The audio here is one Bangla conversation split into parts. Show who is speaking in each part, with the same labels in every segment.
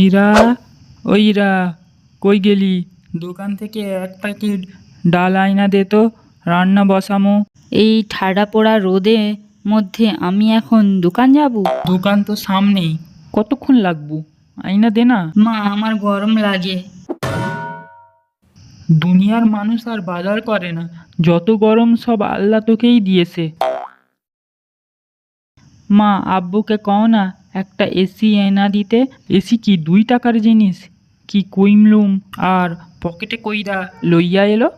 Speaker 1: ইরা, ওই ইরা, কই গেলি? দোকান থেকে এক প্যাকেট ডাল আইনা দে তো, রান্না বসামো।
Speaker 2: এই ঠাডা পোড়া রোদে মধ্যে আমি এখন দোকান যাব?
Speaker 1: দোকান তো সামনেই, কতক্ষণ লাগবো? আইনা দে না।
Speaker 2: মা, আমার গরম লাগে।
Speaker 1: দুনিয়ার মানুষ আর বাজার করে না, যত গরম সব আল্লাহ তোকেই দিয়েছে। মা, আব্বুকে কও না একটা এসি এনা দিতে। এসি কি 2 টাকার জিনিস? কি কইমলুম আর পকেটে কইরা লইয়া এলো।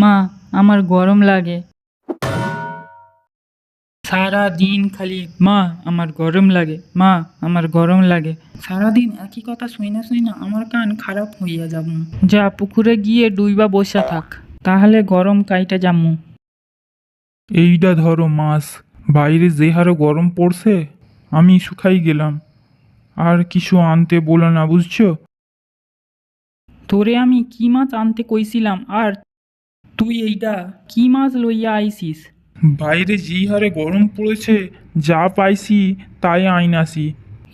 Speaker 1: মা, আমার গরম লাগে। সারা দিন খালি মা আমার গরম লাগে, মা আমার গরম লাগে। সারাদিন একই কথা শুইনা শুইনা আমার কান খারাপ হইয়া যাব। যা পুকুরে গিয়ে ডুইবা বসা থাক, তাহলে গরম কাইটা যামু।
Speaker 3: এইটা ধরো মাছ। বাইরে যে হারে গরম পড়ছে, আমি শুকাই গেলাম। আর কিছু আনতে বলো না, বুঝছো?
Speaker 1: তোরে আমি কি মাছ আনতে কইছিলাম, আর তুই এইটা কি মাছ লইয়া আইছিস?
Speaker 3: বাইরে যে হারে গরম পড়েছে, যা পাইছি তাই আইনাছি।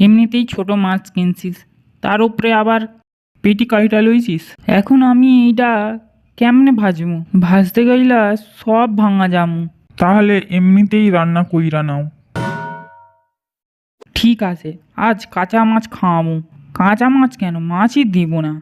Speaker 1: এমনিতেই ছোট মাছ কিনছিস, তার উপরে আবার পেটি কাইটা লইছিস। এখন আমি এইটা কেমনে ভাজমু? ভাজতে গইলা সব ভাঙা যামু।
Speaker 3: তাহলে এমনিতেই রান্না কইরা নাও।
Speaker 1: ঠিক আছে, আজ কাঁচা মাছ খাওয়ামু। কাঁচা মাছ কেন, মাছই দিব না।